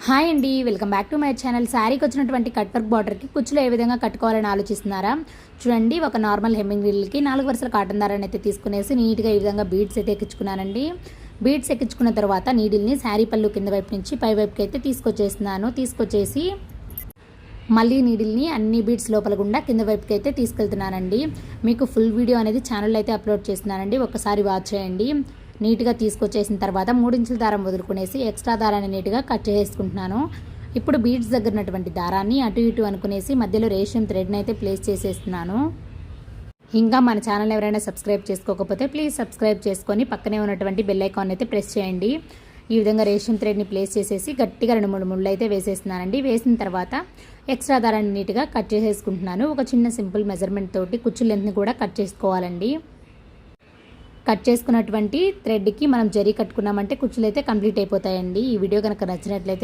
Hi అండి, welcome back to my channel. శారీకి వచ్చినటువంటి కట్ వర్క్ బార్డర్కి కుచ్చులు ఏ విధంగా కట్టుకోవాలని ఆలోచిస్తున్నారా? చూడండి, ఒక నార్మల్ హెమ్మింగ్ వీల్కి 4 వరుసల కాటన్ దారాన్ని అయితే తీసుకునేసి నీట్గా ఈ విధంగా బీడ్స్ అయితే ఎక్కించుకున్నానండి. బీడ్స్ ఎక్కించుకున్న తర్వాత నీడిల్ని శారీ పళ్ళు కింద వైపు నుంచి పై వైపుకి అయితే తీసుకొచ్చేసి మళ్ళీ నీడిల్ని అన్ని బీడ్స్ లోపల గుండా కింద వైపుకి అయితే తీసుకెళ్తున్నానండి. మీకు ఫుల్ వీడియో అనేది ఛానల్లో అయితే అప్లోడ్ చేస్తున్నానండి, ఒక్కసారి వాచ్ చేయండి. నీట్గా తీసుకొచ్చేసిన తర్వాత 3 ఇంచుల దారం వదులుకునేసి ఎక్స్ట్రా దారాన్ని నీట్గా కట్ చేసుకుంటున్నాను. ఇప్పుడు బీడ్స్ దగ్గర ఉన్నటువంటి దారాన్ని అటు ఇటు అనుకునేసి మధ్యలో రేషం థ్రెడ్ని అయితే ప్లేస్ చేసేస్తున్నాను. ఇంకా మన ఛానల్ ఎవరైనా సబ్స్క్రైబ్ చేసుకోకపోతే ప్లీజ్ సబ్స్క్రైబ్ చేసుకొని పక్కనే ఉన్నటువంటి బెల్ ఐకాన్ అయితే ప్రెస్ చేయండి. ఈ విధంగా రేషం థ్రెడ్ని ప్లేస్ చేసేసి గట్టిగా 2-3 ముళ్ళు అయితే వేసేస్తున్నానండి. వేసిన తర్వాత ఎక్స్ట్రా దారాన్ని నీట్గా కట్ చేసేసుకుంటున్నాను. ఒక చిన్న సింపుల్ మెజర్మెంట్ తోటి కుచ్చు లెంత్ని కూడా కట్ చేసుకోవాలండి. కట్ చేసుకున్నటువంటి థ్రెడ్కి మనం జరీ కట్టుకున్నామంటే కుచ్చులు అయితే కంప్లీట్ అయిపోతాయండి. ఈ వీడియో కనుక నచ్చినట్లయితే